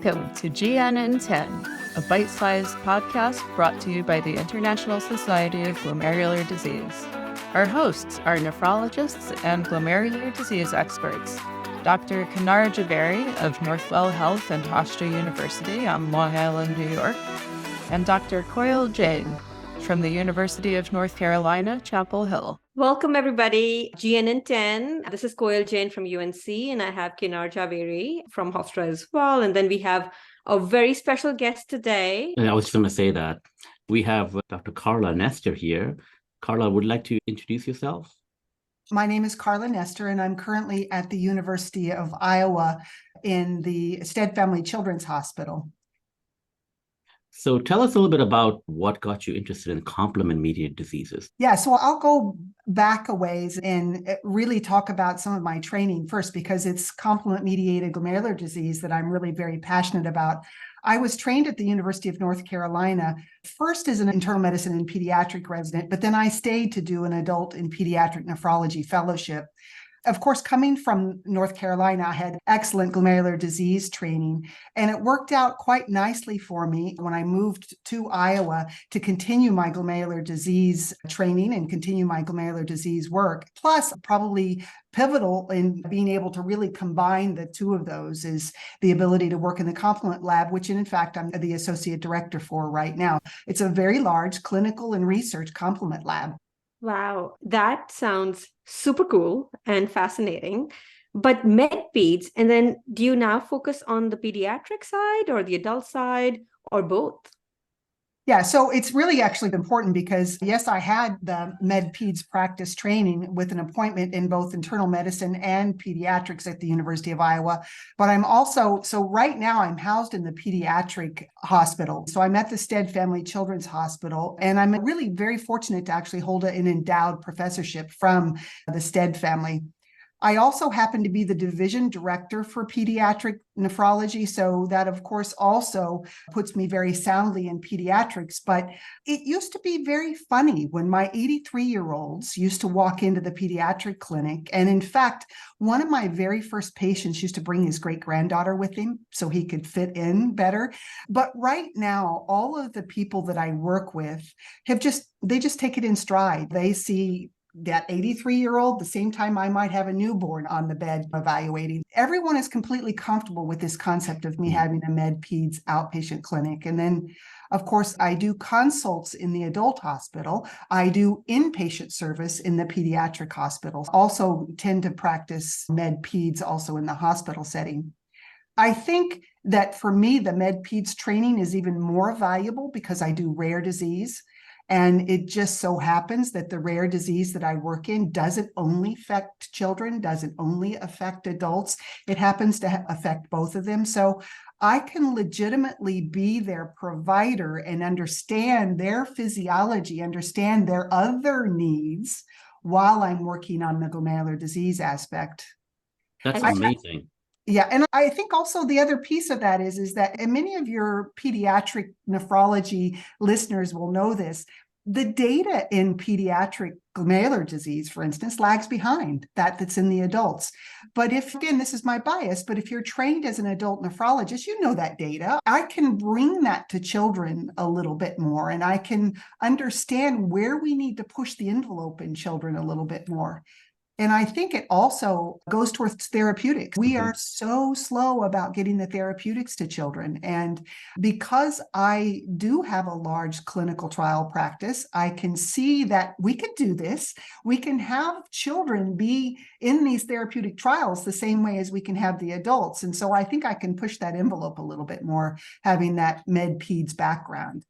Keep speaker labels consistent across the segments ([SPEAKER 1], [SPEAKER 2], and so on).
[SPEAKER 1] Welcome to GNN10, a bite-sized podcast brought to you by the International Society of Glomerular Disease. Our hosts are nephrologists and glomerular disease experts, Dr. Kenar of Northwell Health and Hofstra University on Long Island, New York, and Dr. Koyal Jain from the University of North Carolina, Chapel Hill.
[SPEAKER 2] Welcome, everybody. GNN10. This is Koyal Jain from UNC, and I have Kenar from Hofstra as well. And then we have a very special guest today.
[SPEAKER 3] And I was just going to say that we have Dr. Carla Nester here. Carla, would you like to introduce yourself?
[SPEAKER 4] My name is Carla Nester, and I'm currently at the University of Iowa in the Stead Family Children's Hospital.
[SPEAKER 3] So tell us a little bit about what got you interested in complement-mediated diseases.
[SPEAKER 4] Yeah, so I'll go back a ways and really talk about some of my training first, because it's complement-mediated glomerular disease that I'm really very passionate about. I was trained at the University of North Carolina, first as an internal medicine and pediatric resident, but then I stayed to do an adult and pediatric nephrology fellowship. Of course, coming from North Carolina, I had excellent glomerular disease training, and it worked out quite nicely for me when I moved to Iowa to continue my glomerular disease training and continue my glomerular disease work. Plus, probably pivotal in being able to really combine the two of those is the ability to work in the complement lab, which in fact, I'm the associate director for right now. It's a very large clinical and research complement lab.
[SPEAKER 2] Wow, that sounds super cool and fascinating. But med-peds, and then do you now focus on the pediatric side or the adult side or both?
[SPEAKER 4] Yeah, so it's really actually important because, yes, I had the med-peds practice training with an appointment in both internal medicine and pediatrics at the University of Iowa, but I'm also, so right now I'm housed in the pediatric hospital. So I'm at the Stead Family Children's Hospital, and I'm really very fortunate to actually hold an endowed professorship from the Stead family. I also happen to be the division director for pediatric nephrology, so that, of course, also puts me very soundly in pediatrics. But it used to be very funny when my 83-year-olds used to walk into the pediatric clinic. And in fact, one of my very first patients used to bring his great-granddaughter with him so he could fit in better. But right now, all of the people that I work with they just take it in stride. They see that 83-year-old, the same time I might have a newborn on the bed evaluating. Everyone is completely comfortable with this concept of me having a med-peds outpatient clinic. And then, of course, I do consults in the adult hospital. I do inpatient service in the pediatric hospital. Also tend to practice med-peds also in the hospital setting. I think that for me, the med-peds training is even more valuable because I do rare disease. And it just so happens that the rare disease that I work in doesn't only affect children, doesn't only affect adults. It happens to affect both of them. So I can legitimately be their provider and understand their physiology, understand their other needs while I'm working on the glomerular disease aspect.
[SPEAKER 3] That's amazing.
[SPEAKER 4] Yeah, and I think also the other piece of that is that, and many of your pediatric nephrology listeners will know this, the data in pediatric glomerular disease, for instance, lags behind that's in the adults. But again, this is my bias, but if you're trained as an adult nephrologist, you know that data. I can bring that to children a little bit more, and I can understand where we need to push the envelope in children a little bit more. And I think it also goes towards therapeutics. We are so slow about getting the therapeutics to children. And because I do have a large clinical trial practice, I can see that we could do this. We can have children be in these therapeutic trials the same way as we can have the adults. And so I think I can push that envelope a little bit more, having that med-peds background.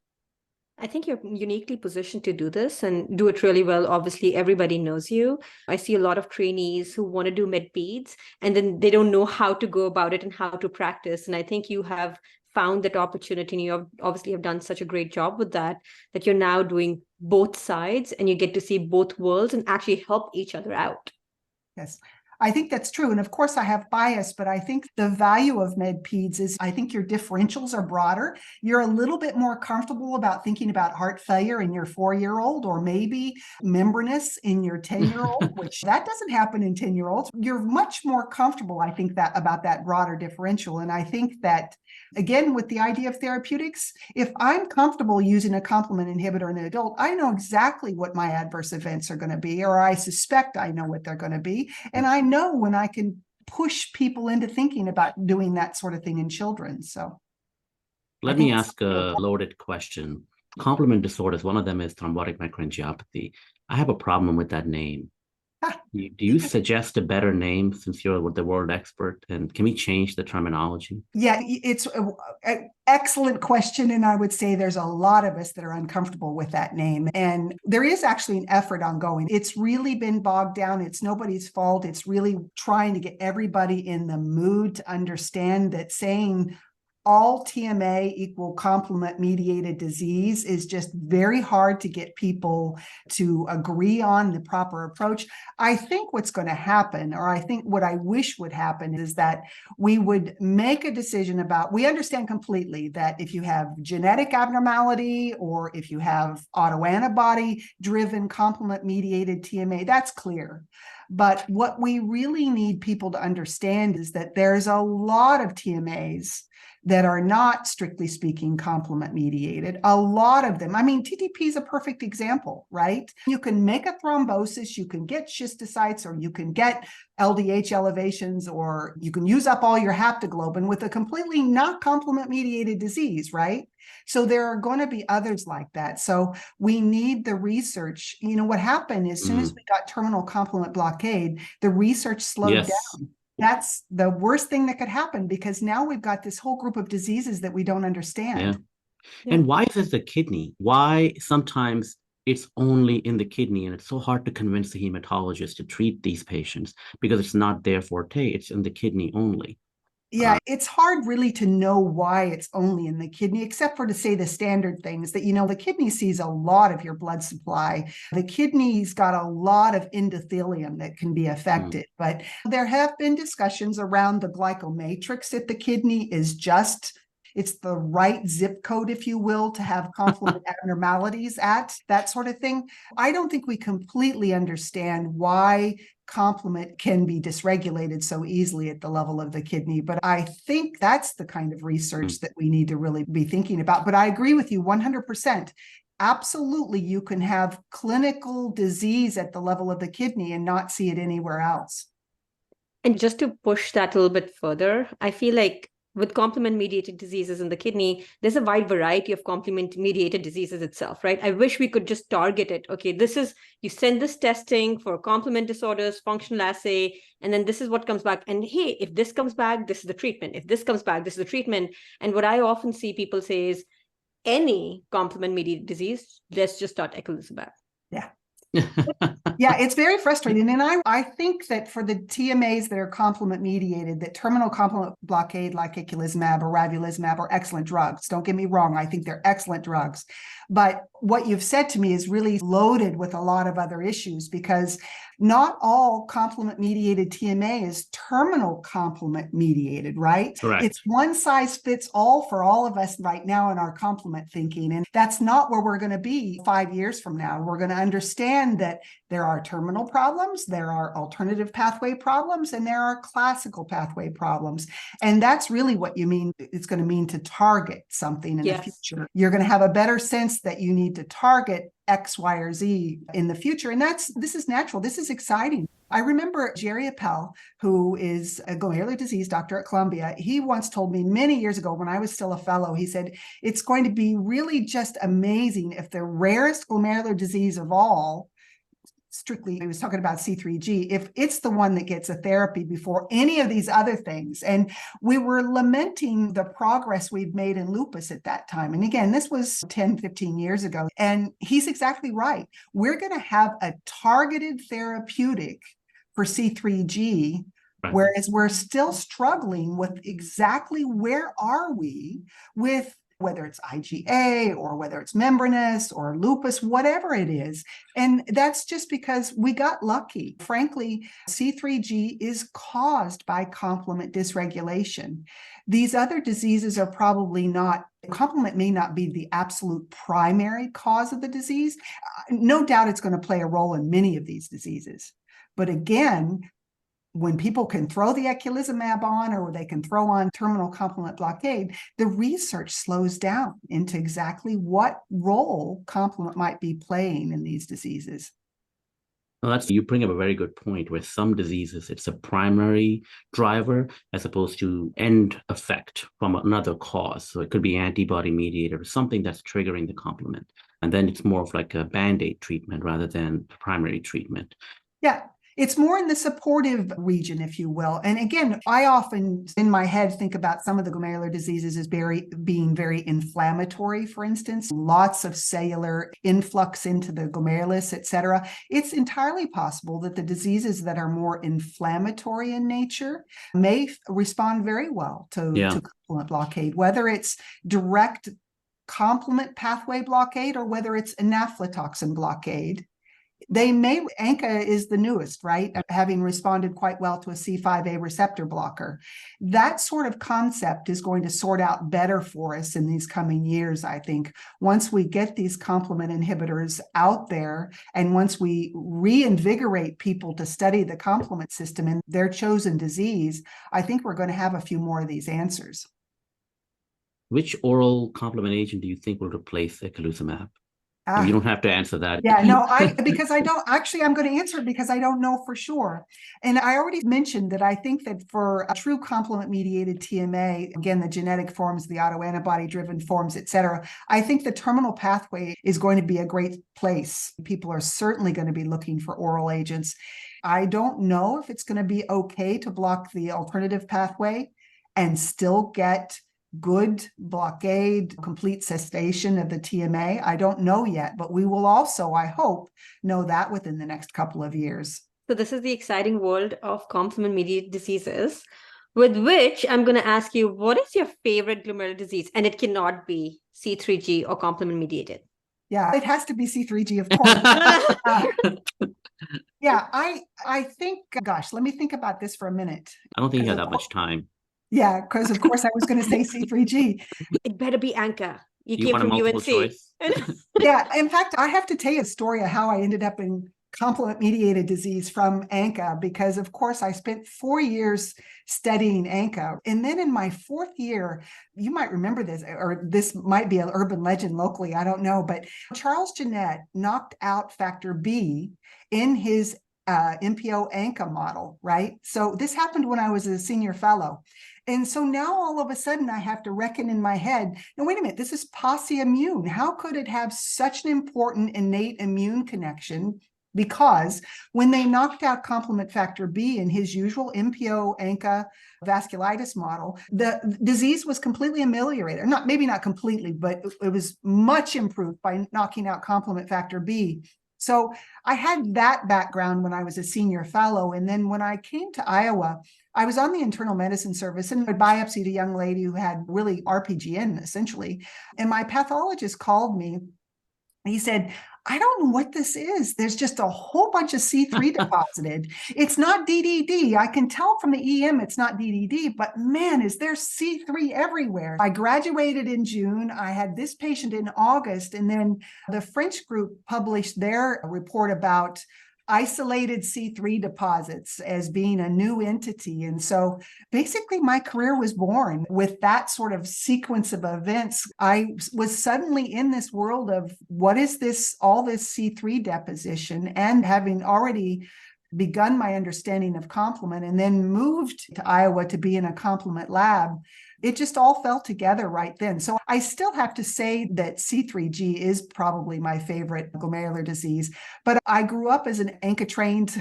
[SPEAKER 2] I think you're uniquely positioned to do this and do it really well. Obviously, everybody knows you. I see a lot of trainees who want to do med-peds, and then they don't know how to go about it and how to practice. And I think you have found that opportunity, and you obviously have done such a great job with that you're now doing both sides and you get to see both worlds and actually help each other out.
[SPEAKER 4] Yes. I think that's true. And of course, I have bias, but I think the value of med peds is I think your differentials are broader. You're a little bit more comfortable about thinking about heart failure in your 4-year-old, or maybe membranous in your 10-year-old, which that doesn't happen in 10-year-olds. You're much more comfortable, I think, that about that broader differential. And I think that, again, with the idea of therapeutics, if I'm comfortable using a complement inhibitor in an adult, I know exactly what my adverse events are going to be, or I suspect I know what they're going to be. And I know when I can push people into thinking about doing that sort of thing in children. So
[SPEAKER 3] let me ask a loaded question. Complement disorders, one of them is thrombotic microangiopathy. I have a problem with that name. Do you suggest a better name since you're the world expert? And can we change the terminology?
[SPEAKER 4] Yeah, it's an excellent question. And I would say there's a lot of us that are uncomfortable with that name. And there is actually an effort ongoing. It's really been bogged down. It's nobody's fault. It's really trying to get everybody in the mood to understand that saying all TMA equal complement-mediated disease is just very hard to get people to agree on the proper approach. I think what's going to happen, or I think what I wish would happen, is that we would make a decision about, we understand completely that if you have genetic abnormality or if you have autoantibody-driven complement-mediated TMA, that's clear. But what we really need people to understand is that there's a lot of TMAs that are not, strictly speaking, complement mediated. A lot of them. I mean, TTP is a perfect example, right? You can make a thrombosis, you can get schistocytes, or you can get LDH elevations, or you can use up all your haptoglobin with a completely not complement mediated disease, right? So there are going to be others like that. So we need the research. You know, what happened as soon as we got terminal complement blockade, the research slowed down. That's the worst thing that could happen, because now we've got this whole group of diseases that we don't understand.
[SPEAKER 3] Yeah. And why is it the kidney? Why sometimes it's only in the kidney, and it's so hard to convince the hematologist to treat these patients because it's not their forte, it's in the kidney only.
[SPEAKER 4] Yeah, it's hard really to know why it's only in the kidney, except for to say the standard things that, you know, the kidney sees a lot of your blood supply. The kidney's got a lot of endothelium that can be affected. But there have been discussions around the glycomatrix at the kidney is just, it's the right zip code, if you will, to have complement abnormalities at, that sort of thing. I don't think we completely understand why complement can be dysregulated so easily at the level of the kidney. But I think that's the kind of research that we need to really be thinking about. But I agree with you 100%. Absolutely, you can have clinical disease at the level of the kidney and not see it anywhere else.
[SPEAKER 2] And just to push that a little bit further, I feel like with complement-mediated diseases in the kidney, there's a wide variety of complement-mediated diseases itself, right? I wish we could just target it. Okay, this is, you send this testing for complement disorders, functional assay, and then this is what comes back. And hey, if this comes back, this is the treatment. If this comes back, this is the treatment. And what I often see people say is, any complement-mediated disease, let's just start eculizumab.
[SPEAKER 4] Yeah. Yeah, it's very frustrating. And I think that for the TMAs that are complement mediated, that terminal complement blockade like eculizumab or ravulizumab are excellent drugs. Don't get me wrong. I think they're excellent drugs. But what you've said to me is really loaded with a lot of other issues, because not all complement mediated TMA is terminal complement mediated, right?
[SPEAKER 3] Correct.
[SPEAKER 4] It's one size fits all for all of us right now in our complement thinking. And that's not where we're going to be 5 years from now. We're going to understand that there are terminal problems, there are alternative pathway problems, and there are classical pathway problems. And that's really what you mean. It's going to mean to target something in the future. You're going to have a better sense that you need to target X, Y, or Z in the future. And this is natural. This is exciting. I remember Jerry Appel, who is a glomerular disease doctor at Columbia. He once told me many years ago when I was still a fellow, he said, it's going to be really just amazing if the rarest glomerular disease of all, strictly, he was talking about C3G, if it's the one that gets a therapy before any of these other things. And we were lamenting the progress we've made in lupus at that time. And again, this was 10, 15 years ago. And he's exactly right. We're going to have a targeted therapeutic for C3G, whereas we're still struggling with exactly where are we with whether it's IgA or whether it's membranous or lupus, whatever it is. And that's just because we got lucky. Frankly, C3G is caused by complement dysregulation. These other diseases are probably not, complement may not be the absolute primary cause of the disease. No doubt it's going to play a role in many of these diseases. But again, when people can throw the eculizumab on or they can throw on terminal complement blockade, the research slows down into exactly what role complement might be playing in these diseases.
[SPEAKER 3] Well, you bring up a very good point where some diseases, it's a primary driver as opposed to end effect from another cause. So it could be antibody mediated or something that's triggering the complement. And then it's more of like a Band-Aid treatment rather than primary treatment.
[SPEAKER 4] Yeah. It's more in the supportive region, if you will. And again, I often in my head think about some of the glomerular diseases as being very inflammatory, for instance, lots of cellular influx into the glomerulus, et cetera. It's entirely possible that the diseases that are more inflammatory in nature may respond very well to complement blockade, whether it's direct complement pathway blockade or whether it's anaphylotoxin blockade. They may, ANCA is the newest, right? Having responded quite well to a C5a receptor blocker. That sort of concept is going to sort out better for us in these coming years, I think. Once we get these complement inhibitors out there, and once we reinvigorate people to study the complement system in their chosen disease, I think we're going to have a few more of these answers.
[SPEAKER 3] Which oral complement agent do you think will replace eculizumab? You don't have to answer that.
[SPEAKER 4] Yeah, no, because I don't actually, I'm going to answer it because I don't know for sure. And I already mentioned that I think that for a true complement mediated TMA, again, the genetic forms, the autoantibody driven forms, et cetera, I think the terminal pathway is going to be a great place. People are certainly going to be looking for oral agents. I don't know if it's going to be okay to block the alternative pathway and still get good blockade, complete cessation of the TMA. I don't know yet, but we will also, I hope, know that within the next couple of years.
[SPEAKER 2] So this is the exciting world of complement-mediated diseases, with which I'm going to ask you, what is your favorite glomerular disease? And it cannot be C3G or complement-mediated.
[SPEAKER 4] Yeah, it has to be C3G, of course. Yeah, I think, gosh, let me think about this for a minute.
[SPEAKER 3] I don't think you have that much time.
[SPEAKER 4] Yeah, because of course I was going to say C3G.
[SPEAKER 2] It better be ANCA. You
[SPEAKER 3] Do
[SPEAKER 2] came
[SPEAKER 3] want
[SPEAKER 2] from
[SPEAKER 3] a multiple
[SPEAKER 2] UNC.
[SPEAKER 3] choice?
[SPEAKER 4] Yeah, in fact, I have to tell you a story of how I ended up in complement-mediated disease from ANCA, because of course I spent 4 years studying ANCA. And then in my 4th year, you might remember this, or this might be an urban legend locally, I don't know, but Charles Jeanette knocked out factor B in his MPO ANCA model, right? So this happened when I was a senior fellow. And so now all of a sudden I have to reckon in my head, no, wait a minute, this is posse immune. How could it have such an important innate immune connection? Because when they knocked out complement factor B in his usual MPO ANCA vasculitis model, the disease was completely ameliorated. Maybe not completely, but it was much improved by knocking out complement factor B. So I had that background when I was a senior fellow. And then when I came to Iowa, I was on the internal medicine service and I biopsied a young lady who had really RPGN essentially. And my pathologist called me. He said, I don't know what this is. There's just a whole bunch of C3 deposited. It's not DDD. I can tell from the EM it's not DDD, but man, is there C3 everywhere. I graduated in June. I had this patient in August, and then the French group published their report about isolated C3 deposits as being a new entity. And so basically my career was born with that sort of sequence of events. I was suddenly in this world of what is this, all this C3 deposition, and having already begun my understanding of complement and then moved to Iowa to be in a complement lab. It just all fell together right then. So I still have to say that C3G is probably my favorite glomerular disease, but I grew up as an ANCA-trained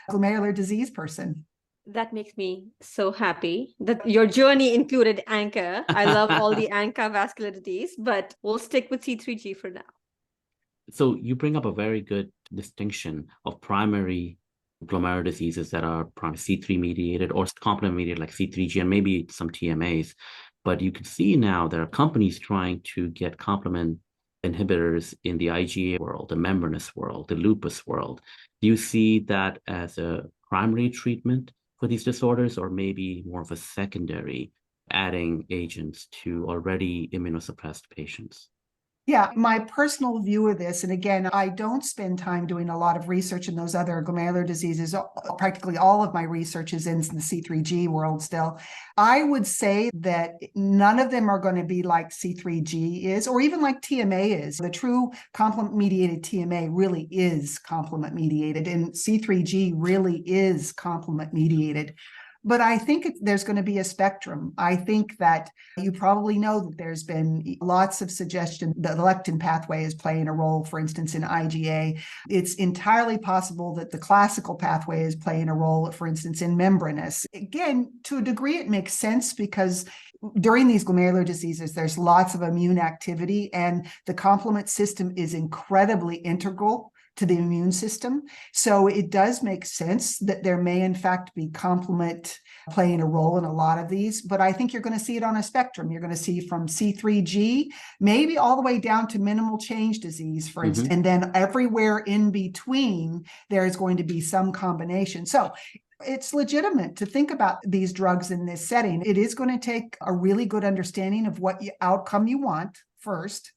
[SPEAKER 4] glomerular disease person.
[SPEAKER 2] That makes me so happy that your journey included ANCA. I love all the ANCA vascular disease, but we'll stick with C3G for now.
[SPEAKER 3] So you bring up a very good distinction of primary glomerular diseases that are C3 mediated or complement mediated like C3G and maybe some TMAs. But you can see now there are companies trying to get complement inhibitors in the IgA world, the membranous world, the lupus world. Do you see that as a primary treatment for these disorders, or maybe more of a secondary, adding agents to already immunosuppressed patients?
[SPEAKER 4] Yeah, my personal view of this, and again, I don't spend time doing a lot of research in those other glomerular diseases. Practically all of my research is in the C3G world still. I would say that none of them are going to be like C3G is, or even like TMA is. The true complement-mediated TMA really is complement-mediated, and C3G really is complement-mediated. But I think there's going to be a spectrum. I think that you probably know that there's been lots of suggestion that the lectin pathway is playing a role, for instance, in IgA. It's entirely possible that the classical pathway is playing a role, for instance, in membranous. Again, to a degree, it makes sense because during these glomerular diseases, there's lots of immune activity, and the complement system is incredibly integral to the immune system. So it does make sense that there may in fact be complement playing a role in a lot of these, but I think you're going to see it on a spectrum. You're going to see from C3G, maybe all the way down to minimal change disease, for instance, and then everywhere in between, there is going to be some combination. So it's legitimate to think about these drugs in this setting. It is going to take a really good understanding of what outcome you want first,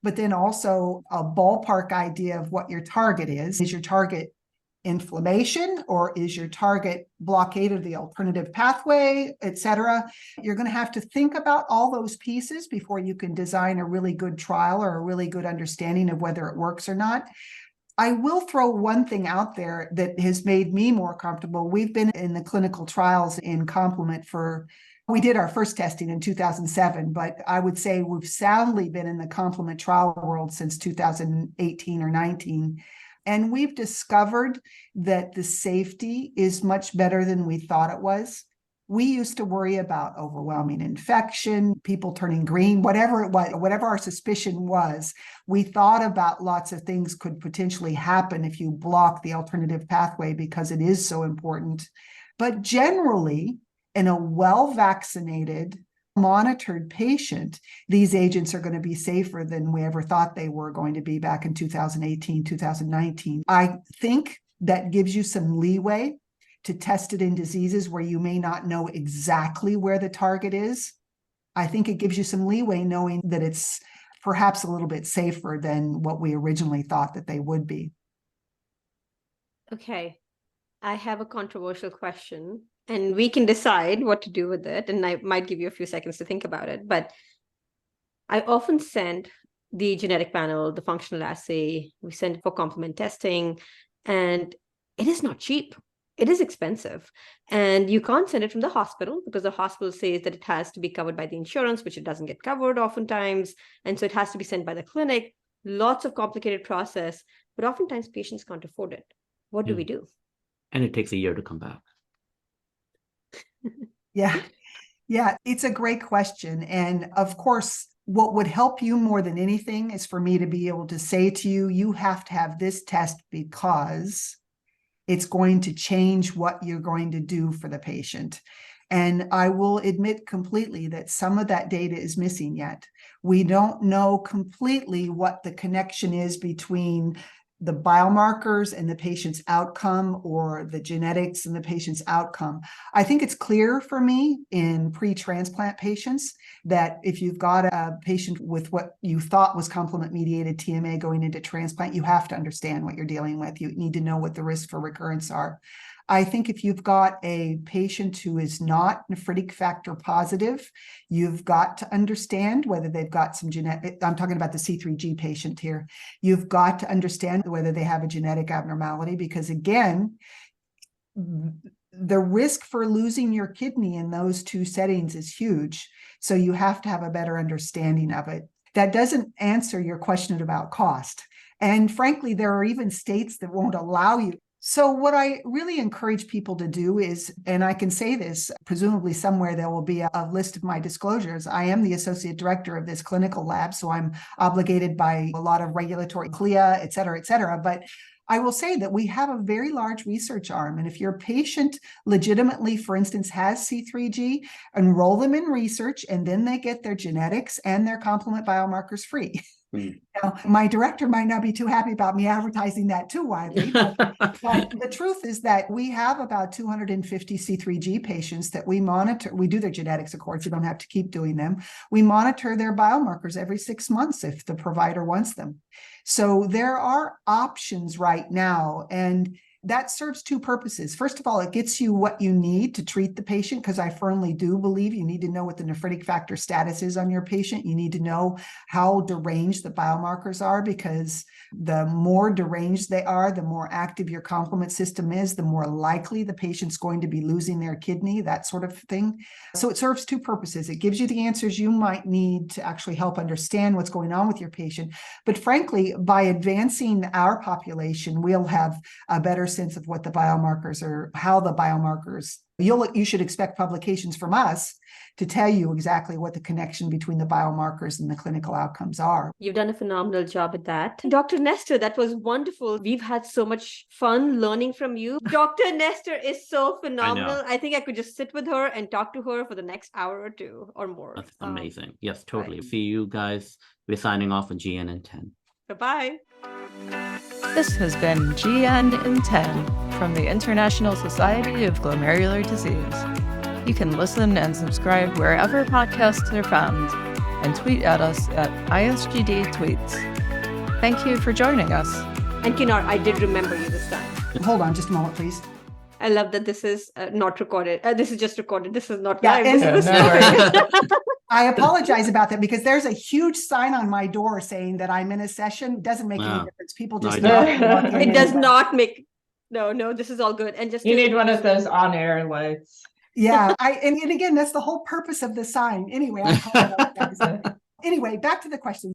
[SPEAKER 4] but then also a ballpark idea of what your target is. Is your target inflammation, or is your target blockade of the alternative pathway, et cetera? You're going to have to think about all those pieces before you can design a really good trial or a really good understanding of whether it works or not. I will throw one thing out there that has made me more comfortable. We've been in the clinical trials in complement we did our first testing in 2007, but I would say we've soundly been in the complement trial world since 2018 or 19. And we've discovered that the safety is much better than we thought it was. We used to worry about overwhelming infection, people turning green, whatever it was, whatever our suspicion was. We thought about lots of things could potentially happen if you block the alternative pathway because it is so important. But generally, in a well-vaccinated, monitored patient, these agents are going to be safer than we ever thought they were going to be back in 2018, 2019. I think that gives you some leeway to test it in diseases where you may not know exactly where the target is. I think it gives you some leeway knowing that it's perhaps a little bit safer than what we originally thought that they would be.
[SPEAKER 2] Okay, I have a controversial question, and we can decide what to do with it. And I might give you a few seconds to think about it. But I often send the genetic panel, the functional assay, we send it for complement testing, and it is not cheap. It is expensive. And you can't send it from the hospital because the hospital says that it has to be covered by the insurance, which it doesn't get covered oftentimes. And so it has to be sent by the clinic. Lots of complicated process, but oftentimes patients can't afford it. What do we do?
[SPEAKER 3] And it takes a year to come back.
[SPEAKER 4] Yeah, it's a great question. And of course, what would help you more than anything is for me to be able to say to you, you have to have this test because it's going to change what you're going to do for the patient. And I will admit completely that some of that data is missing yet. We don't know completely what the connection is between the biomarkers and the patient's outcome, or the genetics and the patient's outcome. I think it's clear for me in pre-transplant patients that if you've got a patient with what you thought was complement-mediated TMA going into transplant, you have to understand what you're dealing with. You need to know what the risks for recurrence are. I think if you've got a patient who is not nephritic factor positive, you've got to understand whether they've got some genetic, I'm talking about the C3G patient here. You've got to understand whether they have a genetic abnormality, because again, the risk for losing your kidney in those two settings is huge. So you have to have a better understanding of it. That doesn't answer your question about cost. And frankly, there are even states that won't allow you. So what I really encourage people to do is, and I can say this, presumably somewhere there will be a list of my disclosures. I am the associate director of this clinical lab, so I'm obligated by a lot of regulatory CLIA, et cetera, et cetera. But I will say that we have a very large research arm. And if your patient legitimately, for instance, has C3G, enroll them in research, and then they get their genetics and their complement biomarkers free. Now, my director might not be too happy about me advertising that too widely, but the truth is that we have about 250 C3G patients that we monitor. We do their genetics, of course, you don't have to keep doing them. We monitor their biomarkers every 6 months if the provider wants them. So there are options right now, and that serves two purposes. First of all, it gets you what you need to treat the patient, because I firmly do believe you need to know what the nephritic factor status is on your patient. You need to know how deranged the biomarkers are, because the more deranged they are, the more active your complement system is, the more likely the patient's going to be losing their kidney, that sort of thing. So it serves two purposes. It gives you the answers you might need to actually help understand what's going on with your patient. But frankly, by advancing our population, we'll have a better sense of what the biomarkers are, how the biomarkers, you should expect publications from us to tell you exactly what the connection between the biomarkers and the clinical outcomes are.
[SPEAKER 2] You've done a phenomenal job at that. Dr. Nester, that was wonderful. We've had so much fun learning from you. Dr. Nester is so phenomenal. I think I could just sit with her and talk to her for the next hour or two or more.
[SPEAKER 3] That's amazing. Yes, totally.
[SPEAKER 2] Right.
[SPEAKER 3] See you guys. We're signing off on GN in 10.
[SPEAKER 2] Bye-bye.
[SPEAKER 1] This has been GN in 10 from the International Society of Glomerular Disease. You can listen and subscribe wherever podcasts are found, and tweet at us at ISGD Tweets. Thank you for joining us.
[SPEAKER 2] And Kenar, I did remember you this time.
[SPEAKER 4] Hold on just a moment, please.
[SPEAKER 2] I love that this is not recorded. This is just recorded. This is not
[SPEAKER 4] Yeah,
[SPEAKER 2] live.
[SPEAKER 4] and-
[SPEAKER 2] This is
[SPEAKER 1] No.
[SPEAKER 4] I apologize about that, because there's a huge sign on my door saying that I'm in a session. It doesn't make any difference. People just
[SPEAKER 3] No,
[SPEAKER 4] walk
[SPEAKER 3] I
[SPEAKER 4] in and walk in
[SPEAKER 2] It does
[SPEAKER 4] anyway.
[SPEAKER 2] not make. No, this is all good. And just
[SPEAKER 5] You need one of those on-air lights.
[SPEAKER 4] Yeah, and again, that's the whole purpose of the sign. Anyway, I apologize. Anyway, back to the question.